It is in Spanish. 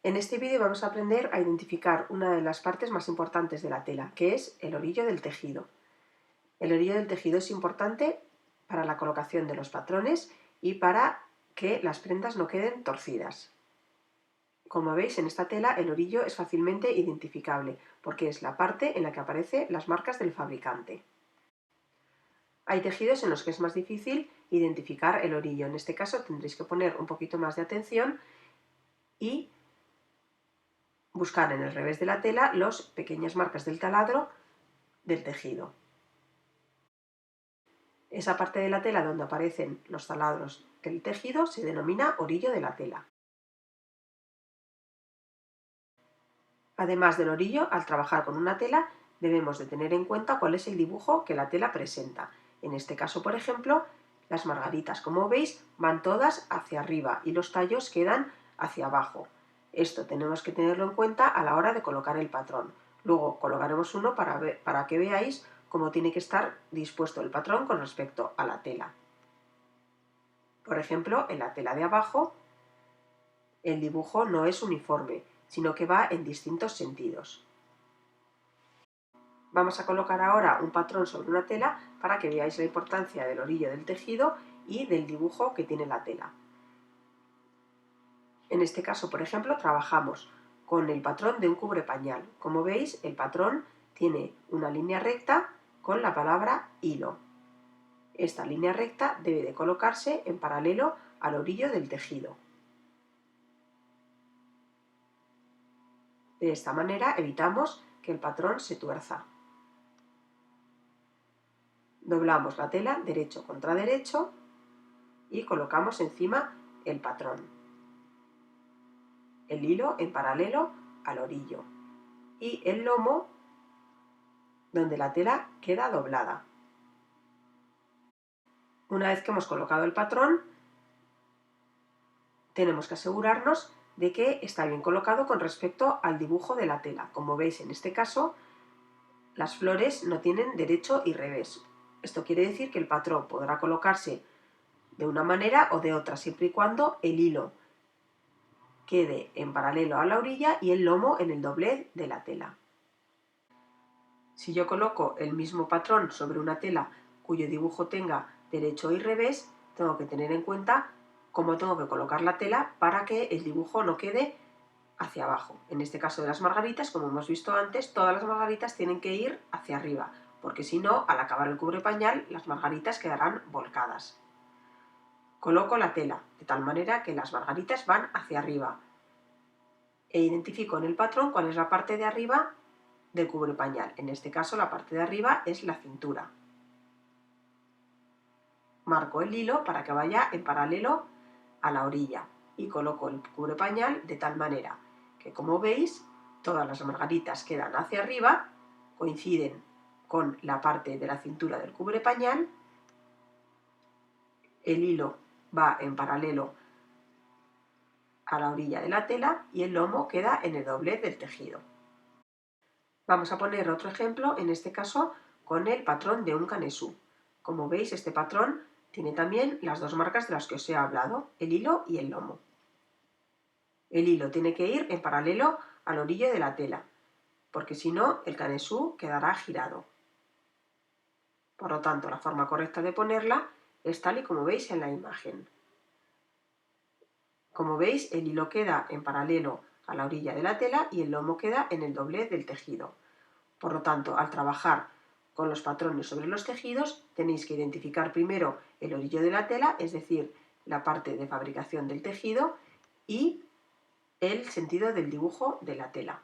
En este vídeo vamos a aprender a identificar una de las partes más importantes de la tela, que es el orillo del tejido. El orillo del tejido es importante para la colocación de los patrones y para que las prendas no queden torcidas. Como veis, en esta tela el orillo es fácilmente identificable porque es la parte en la que aparecen las marcas del fabricante. Hay tejidos en los que es más difícil identificar el orillo. En este caso tendréis que poner un poquito más de atención y buscar en el revés de la tela las pequeñas marcas del taladro del tejido. Esa parte de la tela donde aparecen los taladros del tejido se denomina orillo de la tela. Además del orillo, al trabajar con una tela debemos de tener en cuenta cuál es el dibujo que la tela presenta. En este caso, por ejemplo, las margaritas, como veis, van todas hacia arriba y los tallos quedan hacia abajo. Esto tenemos que tenerlo en cuenta a la hora de colocar el patrón. Luego colocaremos uno para que veáis cómo tiene que estar dispuesto el patrón con respecto a la tela. Por ejemplo, en la tela de abajo el dibujo no es uniforme, sino que va en distintos sentidos. Vamos a colocar ahora un patrón sobre una tela para que veáis la importancia del orillo del tejido y del dibujo que tiene la tela. En este caso, por ejemplo, trabajamos con el patrón de un cubre-pañal. Como veis, el patrón tiene una línea recta con la palabra hilo. Esta línea recta debe de colocarse en paralelo al orillo del tejido. De esta manera evitamos que el patrón se tuerza. Doblamos la tela derecho contra derecho y colocamos encima el patrón. El hilo en paralelo al orillo y el lomo donde la tela queda doblada. Una vez que hemos colocado el patrón, tenemos que asegurarnos de que está bien colocado con respecto al dibujo de la tela. Como veis, en este caso, las flores no tienen derecho y revés. Esto quiere decir que el patrón podrá colocarse de una manera o de otra, siempre y cuando el hilo quede en paralelo a la orilla y el lomo en el doblez de la tela. Si yo coloco el mismo patrón sobre una tela cuyo dibujo tenga derecho y revés, tengo que tener en cuenta cómo tengo que colocar la tela para que el dibujo no quede hacia abajo. En este caso de las margaritas, como hemos visto antes, todas las margaritas tienen que ir hacia arriba, porque si no, al acabar el cubre-pañal, las margaritas quedarán volcadas. Coloco la tela de tal manera que las margaritas van hacia arriba e identifico en el patrón cuál es la parte de arriba del cubre-pañal. En este caso, la parte de arriba es la cintura. Marco el hilo para que vaya en paralelo a la orilla y coloco el cubre-pañal de tal manera que, como veis, todas las margaritas quedan hacia arriba, coinciden con la parte de la cintura del cubre-pañal, el hilo va en paralelo a la orilla de la tela y el lomo queda en el doblez del tejido. Vamos a poner otro ejemplo, en este caso con el patrón de un canesú. Como veis, este patrón tiene también las dos marcas de las que os he hablado, el hilo y el lomo. El hilo tiene que ir en paralelo al orillo de la tela, porque si no, el canesú quedará girado. Por lo tanto, la forma correcta de ponerla es tal y como veis en la imagen. Como veis, el hilo queda en paralelo a la orilla de la tela y el lomo queda en el doblez del tejido. Por lo tanto, al trabajar con los patrones sobre los tejidos, tenéis que identificar primero el orillo de la tela, es decir, la parte de fabricación del tejido, y el sentido del dibujo de la tela.